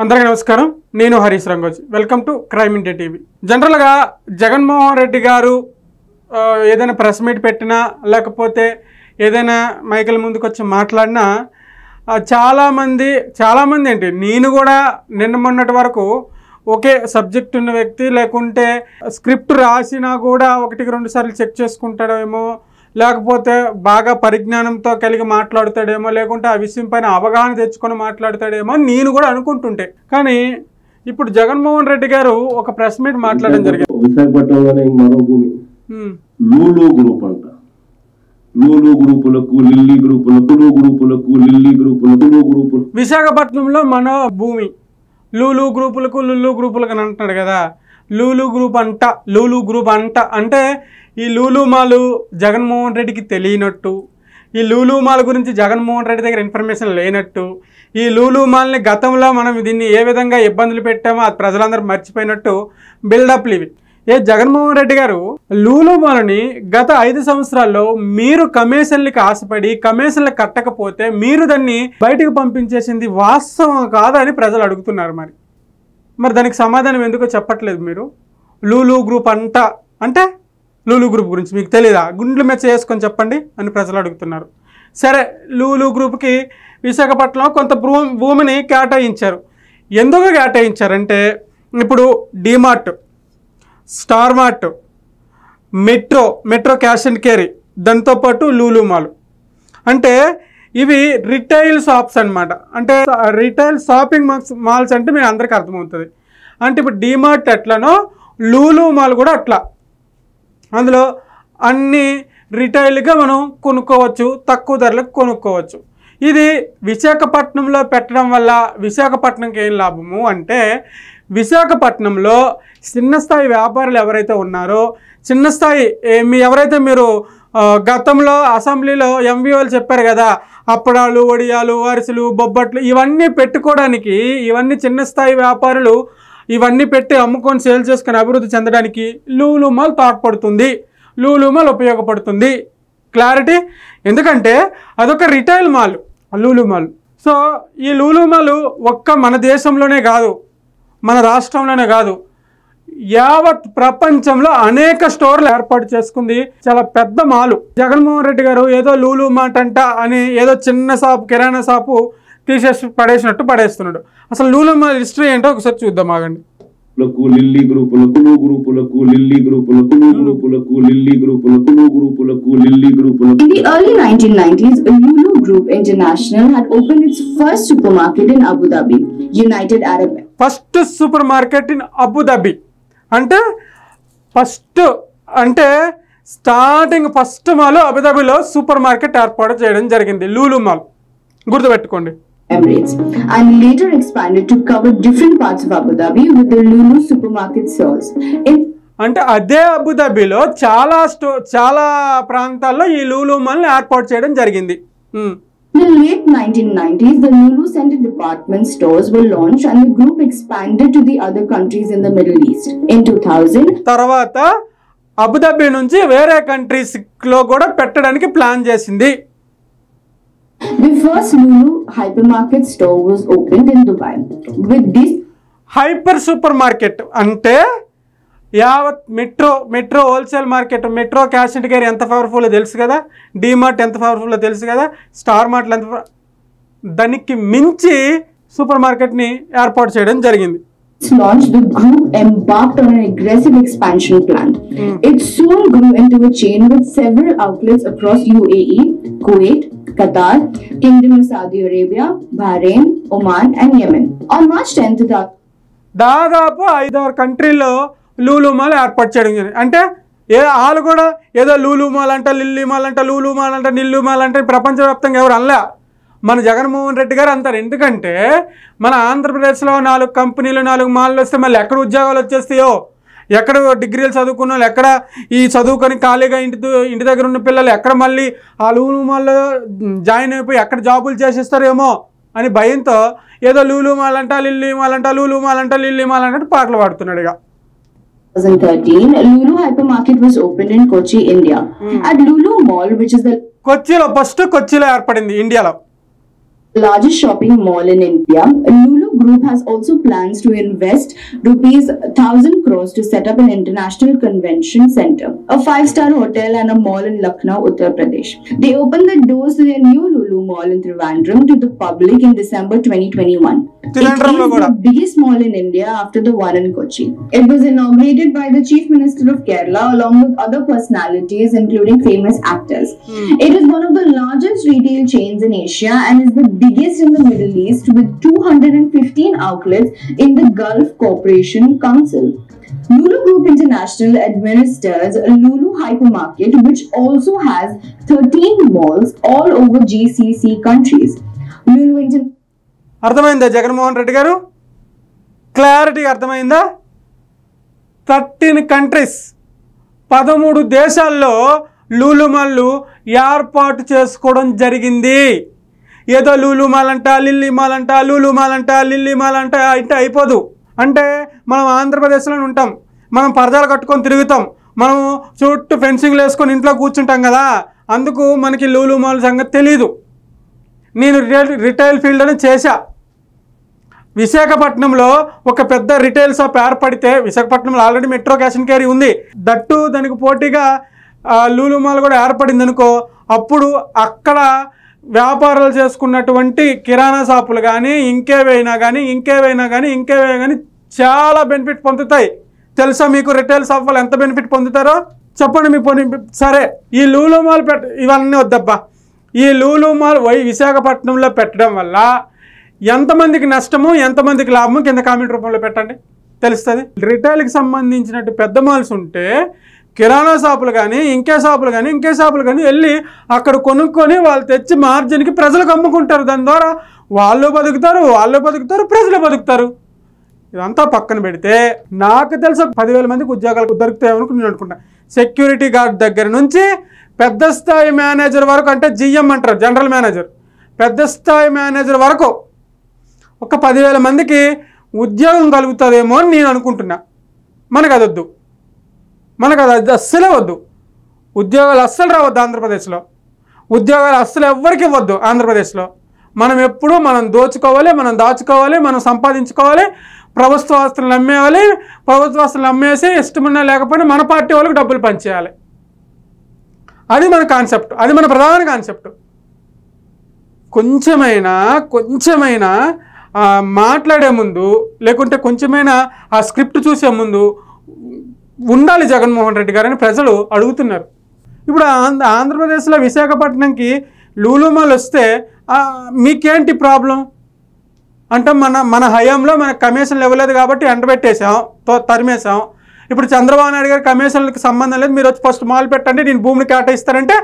అందరికీ నమస్కారం. నేను Harish Rangoji. Welcome to crime India TV. జనరల్గా జగన్మోహన్ రెడ్డి గారు ఏదైనా ప్రెస్ మీట్ పెట్టినా లేకపోతే ఏదైనా మైకుల ముందుకు వచ్చి మాట్లాడినా చాలామంది ఏంటి, నేను కూడా నిన్న మొన్నటి వరకు ఒకే సబ్జెక్ట్ ఉన్న వ్యక్తి, లేకుంటే స్క్రిప్ట్ రాసినా కూడా 1-2 సార్లు చెక్ చేసుకుంటాడేమో, లేకపోతే బాగా పరిజ్ఞానంతో కలిగి మాట్లాడుతాడేమో, లేకుంటే ఆ విషయం పైన అవగాహన తెచ్చుకొని మాట్లాడతాడేమో నేను కూడా అనుకుంటుంటే, కానీ ఇప్పుడు జగన్మోహన్ రెడ్డి గారు ఒక ప్రెస్ మీట్ మాట్లాడడం జరిగింది. విశాఖపట్నంలోనే మరో భూమి లూలు గ్రూప్ అంట. లూలు గ్రూపులకు, లిల్లీ గ్రూపులకు, లిల్లీ గ్రూపులకు. విశాఖపట్నంలో మన భూమి లూలు గ్రూపులకు, లుల్లు గ్రూపులకు అని అంటున్నాడు కదా. లూలు గ్రూప్ అంట అంటే ఈ లూలు మాలు జగన్మోహన్ రెడ్డికి తెలియనట్టు, ఈ లూలు మాల్ గురించి జగన్మోహన్ రెడ్డి దగ్గర ఇన్ఫర్మేషన్ లేనట్టు, ఈ లూలు మాల్ని గతంలో మనం దీన్ని ఏ విధంగా ఇబ్బందులు పెట్టామో అది ప్రజలందరూ మర్చిపోయినట్టు బిల్డప్లు ఇవి. జగన్మోహన్ రెడ్డి గారు లూలు మాల్ని గత 5 సంవత్సరాల్లో మీరు కమిషన్లకి ఆశపడి కమిషన్లు కట్టకపోతే మీరు దాన్ని బయటకు పంపించేసింది వాస్తవం కాదని ప్రజలు అడుగుతున్నారు. మరి దానికి సమాధానం ఎందుకో చెప్పట్లేదు మీరు. లూలు గ్రూప్ అంట అంటే లూలు గ్రూప్ గురించి మీకు తెలీదా? గుండ్లు మెచ్చ చేసుకొని చెప్పండి అని ప్రజలు అడుగుతున్నారు. సరే, లూలు గ్రూప్కి విశాఖపట్నంలో కొంత భూమిని కేటాయించారు. ఎందుకు కేటాయించారంటే, ఇప్పుడు DMart, star mart, metro cash and carry, దాంతోపాటు లూలు మాల్ అంటే ఇవి రిటైల్ షాప్స్ అనమాట. అంటే రిటైల్ షాపింగ్ మాల్స్ అంటే మీకు అందరికీ అర్థమవుతుంది. అంటే ఇప్పుడు డిమార్ట్ ఎట్లనో లూలు మాల్ కూడా అట్లా. అందులో అన్ని రిటైల్గా మనం కొనుక్కోవచ్చు, తక్కువ ధరలకు కొనుక్కోవచ్చు. ఇది విశాఖపట్నంలో పెట్టడం వల్ల విశాఖపట్నంకి ఏం లాభము అంటే, విశాఖపట్నంలో చిన్న స్థాయి వ్యాపారులు ఎవరైతే ఉన్నారో, చిన్న స్థాయి ఎవరైతే మీరు గతంలో అసెంబ్లీలో ఎంవీఓలు చెప్పారు కదా, అప్పడాలు, వడియాలు, అరిసెలు, బొబ్బట్లు ఇవన్నీ పెట్టుకోవడానికి, ఇవన్నీ చిన్న స్థాయి వ్యాపారులు ఇవన్నీ పెట్టి అమ్ముకొని సేల్ చేసుకుని అభివృద్ధి చెందడానికి లూలు మాల్ తోడ్పడుతుంది, లూలు మాల్ ఉపయోగపడుతుంది. క్లారిటీ, ఎందుకంటే అదొక retail mall Lulu mall. So ఈ లూలు మాల్ ఒక్క మన దేశంలోనే కాదు, మన రాష్ట్రంలోనే కాదు, యావత్ ప్రపంచంలో అనేక స్టోర్లు ఏర్పాటు చేసుకుంది. చాలా పెద్ద మాలు. జగన్మోహన్ రెడ్డి గారు ఏదో లూలు మార్ట్ అంట అని ఏదో చిన్న షాపు, కిరాణా షాపు తీసేసి పడేసినట్టు పడేస్తున్నాడు. అసలు లూలు మాల్ హిస్టరీ ఏంటో ఒకసారి చూద్దాం, ఆగండి. లిల్లీ గ్రూపులకు, లిల్లీ గ్రూపులకు, లిల్లీ గ్రూపులకు. In the early 1990s, Lulu Group International had opened its first supermarket in Abu Dhabi, United Arab. First supermarket in Abu Dhabi అంటే స్టార్టింగ్ ఫస్ట్ మాల్ అబుదాబిలో సూపర్ మార్కెట్ ఏర్పాటు చేయడం జరిగింది, లూలు మాల్. గుర్తుపెట్టుకోండి. Emirates, and later expanded to cover different parts of Abu Dhabi with the Lulu supermarket stores. అంటే అదే అబుదాబిలో చాలా ప్రాంతాల్లో ఈ లూలు మాల్ని ఏర్పాటు చేయడం జరిగింది. In the late 1990s, the Lulu Center department stores were launched and the group expanded to the other countries in the Middle East. In 2000, తర్వాత Abu Dhabi నుంచి వేరే కంట్రీస్ లో కూడా పెట్టడానికి ప్లాన్ చేసింది. the first Lulu hypermarket store was opened in Dubai. With this hyper super market అంటే యావత్ metro wholesale market, metro cash and carry ఎంత పవర్ఫుల్లో తెలుసు కదా, డిమార్ట్ ఎంత పవర్ఫుల్లో తెలుసు కదా, స్టార్ మార్ట్లు ఎంత, దానికి మించి సూపర్ మార్కెట్ని ఏర్పాటు చేయడం జరిగింది. launched, the group embarked on an aggressive expansion plan. It soon grew into a chain with several outlets across UAE, Kuwait, Qatar, Kingdom of Saudi Arabia, Bahrain, Oman and Yemen. On March 10th, దాదాపు 5-6 కంట్రీల్లో Lulu mall ఏర్పాటు చేయడం జరిగింది. అంటే వాళ్ళు కూడా ఏదో Lulu mall అంట, lily mall అంట, లూలు మాల్ అంట, నిల్లు మాల్ అంటే ప్రపంచవ్యాప్తంగా ఎవరు అనలే, మన జగన్మోహన్ రెడ్డి గారు అంటారు. ఎందుకంటే మన ఆంధ్రప్రదేశ్లో 4 కంపెనీలు, 4 మాల్లు వస్తే మళ్ళీ ఎక్కడ ఉద్యోగాలు వచ్చేస్తాయో, ఎక్కడ డిగ్రీలు చదువుకున్న వాళ్ళు, ఎక్కడ ఈ చదువుకొని ఖాళీగా ఇంటి దగ్గర ఉన్న పిల్లలు ఎక్కడ మళ్ళీ ఆ లూలు మాల్లో జాయిన్ అయిపోయి ఎక్కడ జాబులు చేసేస్తారేమో అని భయంతో ఏదో లూలు మాల్ అంట, లిల్లీ మాల్ అంట, లూలు మాల్ అంట, లిల్లీ మాల్ అంటే పాటలు పాడుతున్నాడు. ఇక 2013, Lulu hypermarket was opened in Kochi, India. At Lulu Mall, which is the కొచ్చిలో ఏర్పడింది ఇండియాలో. largest shopping mall in India, Lulu Group has also plans to invest rupees 1,000 crores to set up an international convention center, a 5-star hotel and a mall in Lucknow, Uttar Pradesh. They opened the doors to their new Lulu Mall in Trivandrum to the public in December 2021. It is the biggest mall in India after the one in Kochi. It was inaugurated by the Chief Minister of Kerala along with other personalities including famous actors. It is one of the largest retail chains in Asia and is the biggest in the Middle East with 215 outlets in the Gulf Cooperation Council. Lulu Group International administers Lulu Hypermarket, which also has 13 malls all over GCC countries. Lulu International. అర్థమైందా జగన్మోహన్ రెడ్డి గారు? Clarity అర్థమైందా? 13 countries 13 దేశాల్లో లూలు మాల్లు ఏర్పాటు చేసుకోవడం జరిగింది. ఏదో Lulu mall అంట, lily mall అంట, లూలు మాల్ అంట, లిల్లీ మాల్ అంట అంటే అయిపోదు. అంటే మనం ఆంధ్రప్రదేశ్లోనే ఉంటాం, మనం పరదాలు కట్టుకొని తిరుగుతాం, మనం చుట్టూ ఫెన్సింగ్లు వేసుకొని ఇంట్లో కూర్చుంటాం కదా, అందుకు మనకి లూలు మాల్ సంగతి తెలీదు. నేను రిటైల్ ఫీల్డ్ని చేశా. విశాఖపట్నంలో ఒక పెద్ద రిటైల్ షాప్ ఏర్పడితే, విశాఖపట్నంలో already metro cash and carry ఉంది, దట్టు దానికి పోటీగా లూలు మాల్ కూడా ఏర్పడింది అనుకో, అప్పుడు అక్కడ వ్యాపారాలు చేసుకున్నటువంటి కిరాణా షాపులు కానీ ఇంకేవైనా కానీ చాలా బెనిఫిట్ పొందుతాయి. తెలుసా మీకు రిటైల్ షాప్ వాళ్ళు ఎంత బెనిఫిట్ పొందుతారో? చెప్పండి మీ పోనీ. సరే, ఈ లూలు మాల్ ఇవన్నీ వద్దబ్బా. ఈ లూలు మాల్ విశాఖపట్నంలో పెట్టడం వల్ల ఎంతమందికి నష్టము ఎంతమందికి లాభము కింద కామెంట్ రూపంలో పెట్టండి, తెలుస్తుంది. రిటైల్కి సంబంధించినట్టు పెద్ద మాల్స్ ఉంటే కిరాణా షాపులు కానీ ఇంకే షాపులు కానీ వెళ్ళి అక్కడ కొనుక్కొని వాళ్ళు తెచ్చి మార్జిన్కి ప్రజలకు అమ్ముకుంటారు. దాని ద్వారా వాళ్ళు బతుకుతారు, ప్రజలు బతుకుతారు. ఇదంతా పక్కన పెడితే నాకు తెలిసి 10,000 మందికి ఉద్యోగాలకు దొరుకుతాయని నేను అనుకుంటా. సెక్యూరిటీ గార్డ్ దగ్గర నుంచి పెద్ద స్థాయి మేనేజర్ వరకు, అంటే జిఎం అంటారు, జనరల్ మేనేజర్, పెద్ద స్థాయి మేనేజర్ వరకు ఒక 10,000 మందికి ఉద్యోగం కలుగుతుందేమో అని నేను అనుకుంటున్నా. మనకు అది వద్దు, అస్సలే వద్దు. ఉద్యోగాలు అస్సలు రావద్దు ఆంధ్రప్రదేశ్లో. ఉద్యోగాలు అస్సలు ఎవ్వరికి ఇవ్వద్దు ఆంధ్రప్రదేశ్లో. మనం ఎప్పుడూ మనం దోచుకోవాలి, మనం దాచుకోవాలి, మనం సంపాదించుకోవాలి, ప్రభుత్వ ఆస్తులను అమ్మేయాలి, ప్రభుత్వ ఆస్తులను అమ్మేసి ఇష్టమున్నా లేకపోయినా మన పార్టీ వాళ్ళకి డబ్బులు పంచేయాలి. అది మన కాన్సెప్ట్, అది మన ప్రధాన కాన్సెప్ట్. కొంచెమైనా మాట్లాడే ముందు, లేకుంటే కొంచెమైనా ఆ స్క్రిప్ట్ చూసే ముందు ఉండాలి జగన్మోహన్ రెడ్డి గారని ప్రజలు అడుగుతున్నారు. ఇప్పుడు ఆంధ్రప్రదేశ్లో విశాఖపట్నంకి లూలు మాల్ వస్తే మీకేంటి ప్రాబ్లం అంటే, మన హయాంలో మనకు కమిషన్లు ఇవ్వలేదు కాబట్టి ఎండబెట్టేసాం, తరిమేసాం. ఇప్పుడు చంద్రబాబు నాయుడు గారు కమిషన్లకు సంబంధం లేదు, మీరు వచ్చి ఫస్ట్ మాల్ పెట్టండి, నేను భూమిని కేటాయిస్తారంటే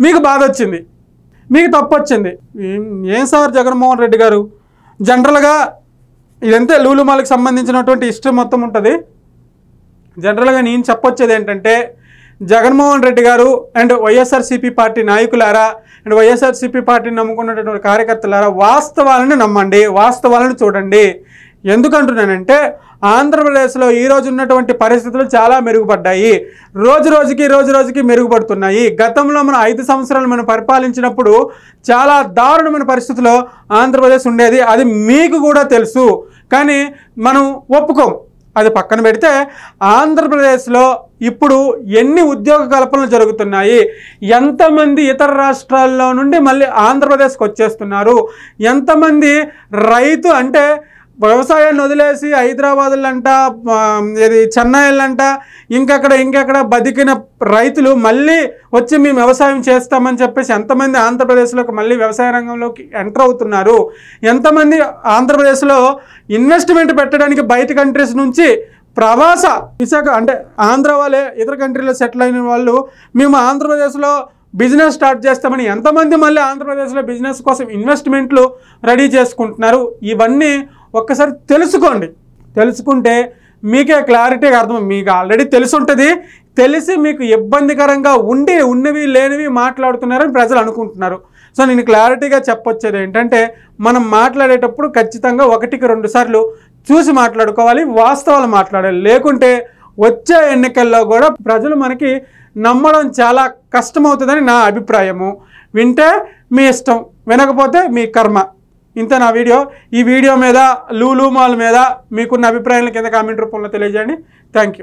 మీకు బాధ వచ్చింది, మీకు తప్పు వచ్చింది. ఏం సార్ జగన్మోహన్ రెడ్డి గారు, జనరల్గా ఇదంతే లూలు మాల్కి సంబంధించినటువంటి హిస్టరీ మొత్తం ఉంటుంది. జనరల్గా నేను చెప్పొచ్చేది ఏంటంటే, జగన్మోహన్ రెడ్డి గారు అండ్ వైఎస్ఆర్సీపీ పార్టీ నాయకులారా అండ్ వైఎస్ఆర్సీపీ పార్టీని నమ్ముకున్నటువంటి కార్యకర్తలారా, వాస్తవాలను నమ్మండి, వాస్తవాలను చూడండి. ఎందుకంటున్నానంటే, ఆంధ్రప్రదేశ్లో ఈరోజు ఉన్నటువంటి పరిస్థితులు చాలా మెరుగుపడ్డాయి, రోజు రోజుకి మెరుగుపడుతున్నాయి. గతంలో మనం 5 సంవత్సరాలు మనం పరిపాలించినప్పుడు చాలా దారుణమైన పరిస్థితుల్లో ఆంధ్రప్రదేశ్ ఉండేది, అది మీకు కూడా తెలుసు. కానీ మనం ఒప్పుకోం. అది పక్కన పెడితే ఆంధ్రప్రదేశ్లో ఇప్పుడు ఎన్ని ఉద్యోగ కల్పనలు జరుగుతున్నాయి, ఎంతమంది ఇతర రాష్ట్రాల్లో నుండి మళ్ళీ ఆంధ్రప్రదేశ్కి వచ్చేస్తున్నారు, ఎంతమంది రైతు అంటే వ్యవసాయాన్ని వదిలేసి హైదరాబాద్లంట, ఇది చెన్నైలంట, ఇంకెక్కడ బతికిన రైతులు మళ్ళీ వచ్చి మేము వ్యవసాయం చేస్తామని చెప్పేసి ఎంతమంది ఆంధ్రప్రదేశ్లోకి మళ్ళీ వ్యవసాయ రంగంలోకి ఎంటర్ అవుతున్నారు, ఎంతమంది ఆంధ్రప్రదేశ్లో ఇన్వెస్ట్మెంట్ పెట్టడానికి బయట కంట్రీస్ నుంచి ప్రవాస విశాఖ అంటే ఆంధ్ర వాళ్ళే ఇతర కంట్రీలో సెటిల్ అయిన వాళ్ళు మేము ఆంధ్రప్రదేశ్లో బిజినెస్ స్టార్ట్ చేస్తామని ఎంతమంది మళ్ళీ ఆంధ్రప్రదేశ్లో బిజినెస్ కోసం ఇన్వెస్ట్మెంట్లు రెడీ చేసుకుంటున్నారు. ఇవన్నీ ఒక్కసారి తెలుసుకోండి. తెలుసుకుంటే మీకే క్లారిటీగా అర్థం. మీకు ఆల్రెడీ తెలిసి ఉంటుంది, తెలిసి మీకు ఇబ్బందికరంగా ఉన్నవి లేనివి మాట్లాడుతున్నారని ప్రజలు అనుకుంటున్నారు. సో నేను క్లారిటీగా చెప్పొచ్చేది ఏంటంటే, మనం మాట్లాడేటప్పుడు ఖచ్చితంగా 1-2 సార్లు చూసి మాట్లాడుకోవాలి, వాస్తవాలు మాట్లాడాలి. లేకుంటే వచ్చే ఎన్నికల్లో కూడా ప్రజలు మనకి నమ్మడం చాలా కష్టమవుతుందని నా అభిప్రాయము. వింటే మీ ఇష్టం, వినకపోతే మీ కర్మ. ఇంత నా వీడియో. ఈ వీడియో మీద లూలు మాల్ మీద మీకున్న అభిప్రాయాల కింద కామెంట్ రూపంలో తెలియజేయండి. Thank you.